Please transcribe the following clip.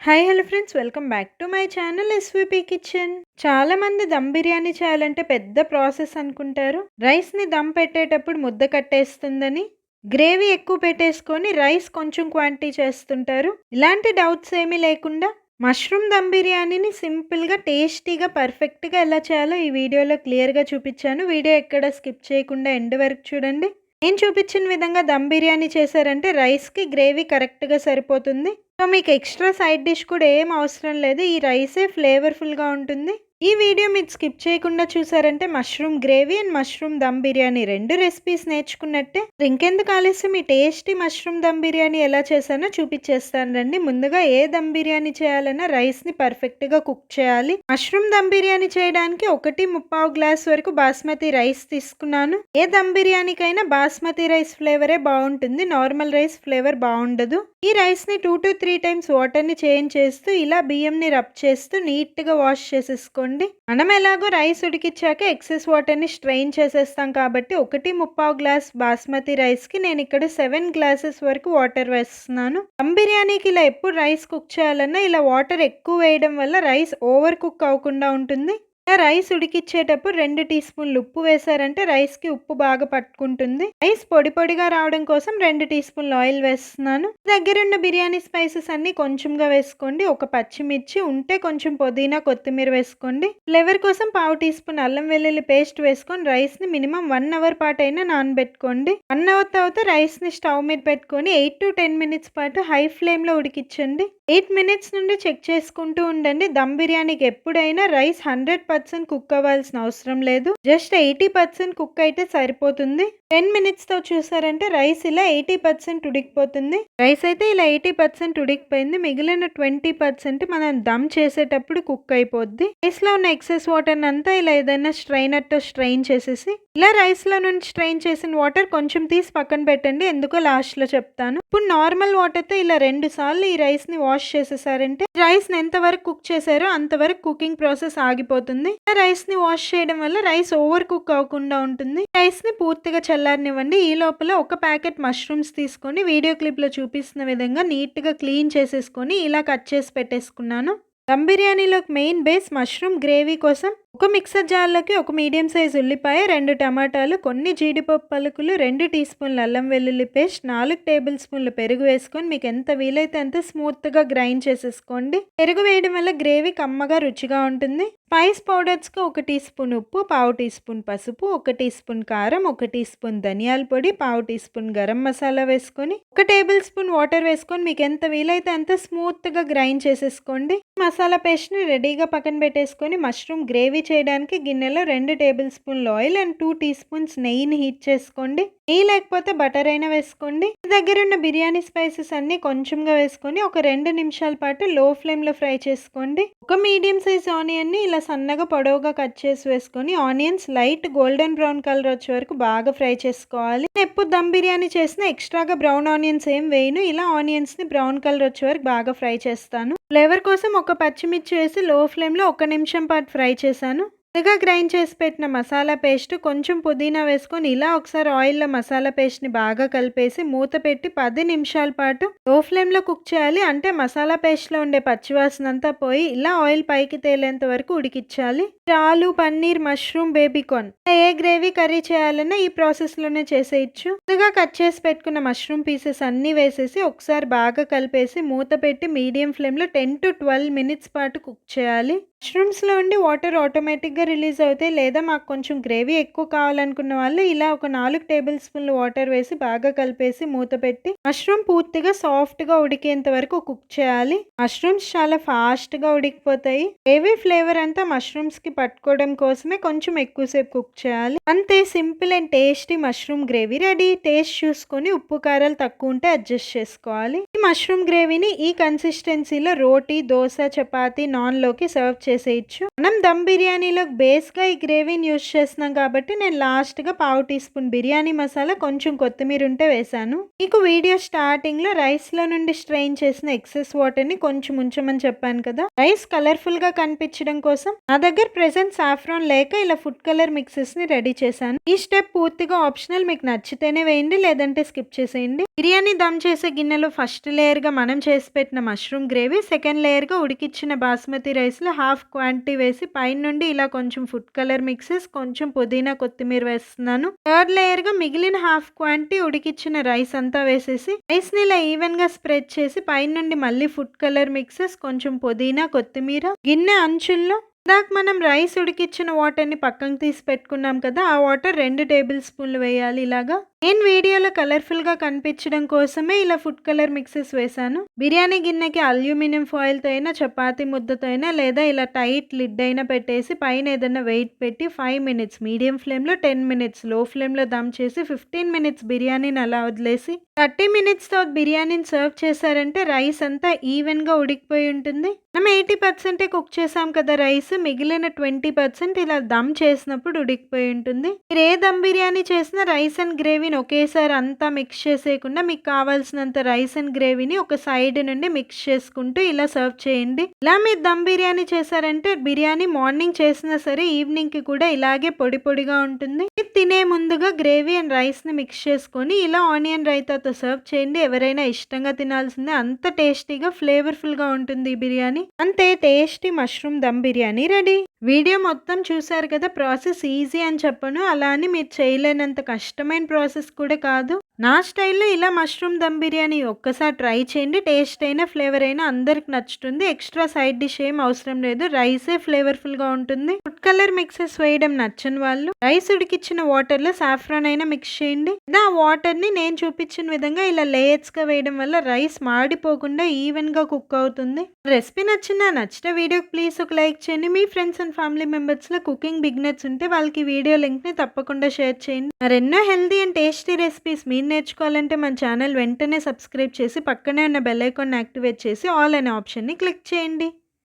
Hi hello friends, welcome back to my channel SVP kitchen. చాలా మంది దమ్ బిర్యానీ చేయాలంటే పెద్ద ప్రాసెస్ అనుకుంటారు. రైస్ని దమ్ పెట్టేటప్పుడు ముద్ద కట్టేస్తుందని, గ్రేవీ ఎక్కువ పెట్టేసుకొని రైస్ కొంచెం క్వాంటిటీ చేస్తుంటారు. ఇలాంటి డౌట్స్ ఏమీ లేకుండా మష్రూమ్ దమ్ బిర్యానీని సింపుల్గా టేస్టీగా పర్ఫెక్ట్గా ఎలా చేయాలో ఈ వీడియోలో క్లియర్గా చూపించాను. వీడియో ఎక్కడ స్కిప్ చేయకుండా ఎండ్ వరకు చూడండి. నేను చూపించిన విధంగా దమ్ బిర్యానీ చేశారంటే రైస్కి గ్రేవీ కరెక్ట్గా సరిపోతుంది. సో మీకు ఎక్స్ట్రా సైడ్ డిష్ కూడా ఏం అవసరం లేదు. ఈ రైసే ఫ్లేవర్ఫుల్గా ఉంటుంది. ఈ వీడియో మీరు స్కిప్ చేయకుండా చూసారంటే mushroom gravy and mushroom dum biryani రెండు రెసిపీస్ నేర్చుకున్నట్టే. ఇంకెందుకు ఆలస్యం, ఈ టేస్టీ మష్రూమ్ దమ్ బిర్యానీ ఎలా చేశానో చూపించేస్తాను రండి. ముందుగా ఏ దమ్ బిర్యానీ చేయాలన్నా రైస్ని పర్ఫెక్ట్గా కుక్ చేయాలి. మష్రూమ్ దమ్ బిర్యానీ చేయడానికి 1.25 గ్లాస్ వరకు బాస్మతి రైస్ తీసుకున్నాను. ఏ దమ్ బిర్యానీకైనా బాస్మతి రైస్ ఫ్లేవరే బాగుంటుంది, నార్మల్ రైస్ ఫ్లేవర్ బాగుండదు. ఈ రైస్ని 2 to 3 టైమ్స్ వాటర్ని చేంజ్ చేస్తూ ఇలా బియ్యంని రబ్ చేస్తూ నీట్గా వాష్ చేసేసుకోండి. మనం ఎలాగో రైస్ ఉడికిచ్చాక ఎక్సెస్ వాటర్ని స్ట్రెయిన్ చేసేస్తాం కాబట్టి 1.25 గ్లాస్ బాస్మతి రైస్కి నేను ఇక్కడ 7 గ్లాసెస్ వరకు వాటర్ వేస్తున్నాను. దమ్ బిర్యానీకి ఇలా ఎప్పుడు రైస్ కుక్ చేయాలన్నా ఇలా వాటర్ ఎక్కువ వేయడం వల్ల రైస్ ఓవర్ కుక్ అవ్వకుండా ఉంటుంది. రైస్ ఉడికిచ్చేటప్పుడు 2 టీ స్పూన్లు ఉప్పు వేసారంటే రైస్కి ఉప్పు బాగా పట్టుకుంటుంది. రైస్ పొడి పొడిగా రావడం కోసం 2 టీ స్పూన్లు ఆయిల్ వేస్తున్నాను. దగ్గరున్న బిర్యానీ స్పైసెస్ అన్ని కొంచెంగా వేసుకోండి. ఒక పచ్చిమిర్చి ఉంటే కొంచెం పుదీనా కొత్తిమీర వేసుకోండి. ఫ్లేవర్ కోసం 1/2 టీ స్పూన్ అల్లం వెల్లుల్లి పేస్ట్ వేసుకొని రైస్ని మినిమం 1 అవర్ పాటు అయినా నానబెట్టుకోండి. 1 అవర్ తర్వాత రైస్ని స్టవ్ మీద పెట్టుకొని 8 to 10 మినిట్స్ పాటు హై ఫ్లేమ్లో ఉడికించండి. 8 మినిట్స్ నుండి చెక్ చేసుకుంటూ ఉండండి. దమ్ బిర్యానీకి ఎప్పుడైనా రైస్ 100% కుక్ అవ్వాల్సిన అవసరం లేదు, జస్ట్ 80% కుక్ అయితే సరిపోతుంది. 10 మినిట్స్తో చూసారంటే రైస్ ఇలా 80% ఉడికిపోతుంది. రైస్ అయితే ఇలా 80% ఉడికిపోయింది. మిగిలిన 20% మనం దమ్ చేసేటప్పుడు కుక్ అయిపోద్ది. రైస్లో ఉన్న ఎక్సెస్ వాటర్ అంతా ఇలా ఏదైనా స్ట్రైనర్తో స్ట్రెయిన్ చేసేసి, ఇలా రైస్లో నుంచి స్ట్రెయిన్ చేసిన వాటర్ కొంచెం తీసి పక్కన పెట్టండి, ఎందుకో లాస్ట్లో చెప్తాను. ఇప్పుడు నార్మల్ వాటర్తో ఇలా 2 సార్లు ఈ రైస్ని వాష్ చేసేసారంటే రైస్ని ఎంతవరకు కుక్ చేశారో అంతవరకు కుకింగ్ ప్రాసెస్ ఆగిపోతుంది. రైస్ని వాష్ చేయడం వల్ల రైస్ ఓవర్ కుక్ అవ్వకుండా ఉంటుంది. రైస్ని పూర్తిగా చల్లారనివ్వండి. ఈ లోపల ఒక ప్యాకెట్ మష్రూమ్స్ తీసుకొని వీడియో క్లిప్లో చూపిస్తున్న విధంగా నీట్గా క్లీన్ చేసేసుకొని ఇలా కట్ చేసి పెట్టేసుకున్నాను. దమ్ బిర్యానీలోకి మెయిన్ బేస్ మష్రూమ్ గ్రేవీ కోసం ఒక మిక్సర్ జార్లోకి ఒక మీడియం సైజ్ ఉల్లిపాయ, 2 టమాటాలు, కొన్ని జీడిపప్పు పలుకులు, 2 టీ స్పూన్ల అల్లం వెల్లుల్లి పేస్ట్, 4 టేబుల్ స్పూన్ల పెరుగు వేసుకొని మీకు ఎంత వీలైతే అంత స్మూత్గా గ్రైండ్ చేసేసుకోండి. పెరుగు వేయడం వల్ల గ్రేవీ కమ్మగా రుచిగా ఉంటుంది. స్పైస్ పౌడర్స్కి 1 టీ స్పూన్ ఉప్పు, 1/2 టీ స్పూన్ పసుపు, 1 టీ స్పూన్ కారం, 1 టీ స్పూన్ ధనియాల పొడి, 1/2 టీ స్పూన్ గరం మసాలా వేసుకొని 1 టేబుల్ స్పూన్ వాటర్ వేసుకొని మీకు ఎంత వీలైతే అంత స్మూత్గా గ్రైండ్ చేసేసుకోండి. మసాలా పేస్ట్ని రెడీగా పక్కన పెట్టేసుకొని మష్రూమ్ గ్రేవీ చేయడానికి గిన్నెలో 2 టేబుల్ స్పూన్లు ఆయిల్ అండ్ 2 టీ స్పూన్స్ నెయ్యిని హీట్ చేసుకోండి. నెయ్యి లేకపోతే బటర్ అయినా వేసుకోండి. దగ్గరున్న బిర్యానీ స్పైసెస్ అన్ని కొంచెంగా వేసుకొని ఒక 2 నిమిషాల పాటు లో ఫ్లేమ్లో ఫ్రై చేసుకోండి. ఒక మీడియం సైజ్ ఆనియన్ని ఇలా సన్నగా పొడవుగా కట్ చేసి వేసుకొని onions light golden brown colour వచ్చే వరకు బాగా ఫ్రై చేసుకోవాలి. ఎప్పుడు దమ్ బిర్యానీ చేసినా ఎక్స్ట్రాగా బ్రౌన్ ఆనియన్స్ ఏం వేయను. ఇలా ఆనియన్స్ని బ్రౌన్ కలర్ వచ్చే వరకు బాగా ఫ్రై చేస్తాను. ఫ్లేవర్ కోసం ఒక పచ్చిమిర్చి వేసి లో ఫ్లేమ్లో 1 నిమిషం పాటు ఫ్రై చేశాను. ముందుగా గ్రైండ్ చేసి పెట్టిన మసాలా పేస్ట్, కొంచెం పుదీనా వేసుకొని ఇలా ఒకసారి ఆయిల్లో మసాలా పేస్ట్ని బాగా కలిపేసి మూత పెట్టి 10 నిమిషాల పాటు లో ఫ్లేమ్లో కుక్ చేయాలి. అంటే మసాలా పేస్ట్లో ఉండే పచ్చివాసన అంతా పోయి ఇలా ఆయిల్ పైకి తేలేంత వరకు ఉడికించాలి. ఆలు, పన్నీర్, మష్రూమ్, బేబీకార్న్ ఏ గ్రేవీ కర్రీ చేయాలన్నా ఈ ప్రాసెస్లోనే చేసేయచ్చు. ముందుగా కట్ చేసి పెట్టుకున్న మష్రూమ్ పీసెస్ అన్నీ వేసేసి ఒకసారి బాగా కలిపేసి మూత పెట్టి మీడియం ఫ్లేమ్లో 10 to 12 మినిట్స్ పాటు కుక్ చేయాలి. మష్రూమ్స్లో ఉండి వాటర్ ఆటోమేటిక్గా రిలీజ్ అవుతాయి. లేదా మాకు కొంచెం గ్రేవీ ఎక్కువ కావాలనుకున్న వాళ్ళు ఇలా ఒక 4 టేబుల్ స్పూన్లు వాటర్ వేసి బాగా కలిపేసి మూత పెట్టి మష్రూమ్ పూర్తిగా సాఫ్ట్గా ఉడికేంత వరకు కుక్ చేయాలి. మష్రూమ్స్ చాలా ఫాస్ట్గా ఉడికిపోతాయి. గ్రేవీ ఫ్లేవర్ అంతా మష్రూమ్స్కి పట్టుకోవడం కోసమే కొంచెం ఎక్కువసేపు కుక్ చేయాలి. అంతే, simple and tasty mushroom gravy ready. Taste చూసుకొని ఉప్పు కారాలు తక్కువ ఉంటే అడ్జస్ట్ చేసుకోవాలి. ఈ మష్రూమ్ గ్రేవీని ఈ కన్సిస్టెన్సీలో రోటీ, దోశ, చపాతీ, నాన్లోకి సర్వ్ చేసేయచ్చు. మనం దమ్ బిర్యానీలో బేస్గా ఈ గ్రేవీని యూజ్ చేస్తున్నాం కాబట్టి నేను లాస్ట్గా 1/2 టీ స్పూన్ బిర్యానీ మసాలా, కొంచెం కొత్తిమీర ఉంటే వేసాను. మీకు వీడియో స్టార్టింగ్లో రైస్లో నుండి స్ట్రెయిన్ చేసిన ఎక్సెస్ వాటర్ని కొంచెం ఉంచమని చెప్పాను కదా. రైస్ కలర్ఫుల్గా కనిపించడం కోసం నా దగ్గర ప్రెసెంట్ సాఫ్రాన్ లేక ఇలా ఫుడ్ కలర్ మిక్సెస్ని రెడీ చేశాను. ఈ స్టెప్ పూర్తిగా ఆప్షనల్, మీకు నచ్చితేనే వేయండి లేదంటే స్కిప్ చేసేయండి. బిర్యానీ దమ్ చేసే గిన్నెలో ఫస్ట్ లేయర్‌గా మనం చేసి పెట్టిన మష్రూమ్ గ్రేవీ, సెకండ్ లేయర్‌గా ఉడికిచ్చిన బాస్మతి రైస్‌లో హాఫ్ క్వాంటిటీ వేసి పైనుండి ఇలా కొంచెం ఫుడ్ కలర్ మిక్సెస్, కొంచెం పుదీనా, కొత్తిమీర వేస్తున్నాను. థర్డ్ లేయర్‌గా మిగిలిన హాఫ్ క్వాంటిటీ ఉడికిచ్చిన రైస్ అంతా వేసేసి రైస్‌ని ఇలా ఈవెన్‌గా స్ప్రెడ్ చేసి పైనుండి మళ్ళీ ఫుడ్ కలర్ మిక్సెస్, కొంచెం పుదీనా, కొత్తిమీర గిన్నె అంచుల్లో ఇందాక మనం రైస్ ఉడికిచ్చిన వాటర్‌ని పక్కన తీసి పెట్టుకున్నాం కదా! ఆ వాటర్ 2 టేబుల్ స్పూన్‌లు వేయాలి ఇలాగా. నేను వీడియోలో కలర్‌ఫుల్‌గా కనిపించడం కోసమే ఇలా ఫుడ్ కలర్ మిక్సెస్ వేశాను. బిర్యానీ గిన్నెకి అల్యూమినియం ఫాయిల్‌తో అయినా, చపాతీ ముద్దతో అయినా లేదా ఇలా టైట్ లిడ్ అయినా పెట్టేసి పైన ఏదైనా వెయిట్ పెట్టి 5 మినిట్స్ మీడియం ఫ్లేమ్‌లో, 10 మినిట్స్ లో ఫ్లేమ్‌లో దమ్ చేసి 15 మినిట్స్ బిర్యానీని అలా వదిలేసి 30 మినిట్స్ తర్వాత బిర్యానీని సర్వ్ చేశారంటే రైస్ అంతా ఈవెన్‌గా ఉడికిపోయి ఉంటుంది. మనం 80% కుక్ చేసాం కదా రైస్, మిగిలిన 20% ఇలా దమ్ చేసినప్పుడు ఉడికిపోయి ఉంటుంది. మీరు ఏ దమ్ బిర్యానీ చేసినా రైస్ అండ్ గ్రేవీని ఒకేసారి అంతా మిక్స్ చేసేయకుండా మీకు కావాల్సినంత రైస్ అండ్ గ్రేవీని ఒక సైడ్ నుండి మిక్స్ చేసుకుంటూ ఇలా సర్వ్ చేయండి. ఇలా మీరు దమ్ బిర్యానీ చేశారంటే బిర్యానీ మార్నింగ్ చేసినా సరే ఈవినింగ్‌కి కూడా ఇలాగే పొడి పొడిగా ఉంటుంది. మీరు తినే ముందుగా గ్రేవీ అండ్ రైస్‌ని మిక్స్ చేసుకొని ఇలా ఆనియన్ రైతాతో సర్వ్ చేయండి. ఎవరైనా ఇష్టంగా తినాల్సిందే. అంత టేస్టీగా ఫ్లేవర్‌ఫుల్‌గా ఉంటుంది ఈ బిర్యానీ. అంతే, tasty mushroom dum biryani ready. Video మొత్తం చూసారు కదా! ప్రాసెస్ ఈజీ అని చెప్పను. అలా అని మీరు చేయలేనంత కష్టమైన ప్రాసెస్ కూడా కాదు. నా స్టైల్‌లో ఇలా మష్రూమ్ దమ్ బిర్యానీ ఒక్కసారి ట్రై చేయండి. టేస్ట్ అయినా, ఫ్లేవర్ అయినా అందరికి నచ్చుతుంది. ఎక్స్‌ట్రా సైడ్ డిష్ ఏం అవసరం లేదు. రైసే ఫ్లేవర్‌ఫుల్‌గా ఉంటుంది. ఫుడ్ కలర్ మిక్సెస్ వేయడం నచ్చని వాళ్ళు రైస్ ఉడికిచ్చిన వాటర్‌లో సాఫ్రాన్ అయినా మిక్స్ చేయండి. ఆ వాటర్‌ని నేను చూపించిన విధంగా ఇలా లేయర్స్‌గా వేయడం వల్ల రైస్ మాడిపోకుండా ఈవెన్‌గా కుక్ అవుతుంది. రెసిపీ నచ్చితే వీడియోకి ప్లీజ్ ఒక లైక్ చేయండి. మీ ఫ్రెండ్స్ అండ్ ఫ్యామిలీ మెంబర్స్‌లో కుకింగ్ బిగినర్స్ ఉంటే వాళ్ళకి వీడియో లింక్‌ని తప్పకుండా షేర్ చేయండి. మరెన్నో హెల్తీ అండ్ టేస్టీ రెసిపీస్ మీరు నేర్చుకోవాలంటే మన ఛానల్ వెంటనే సబ్స్క్రైబ్ చేసి పక్కనే ఉన్న బెల్ ఐకాన్ యాక్టివేట్ చేసి ఆల్ అనే ఆప్షన్‌ని క్లిక్ చేయండి.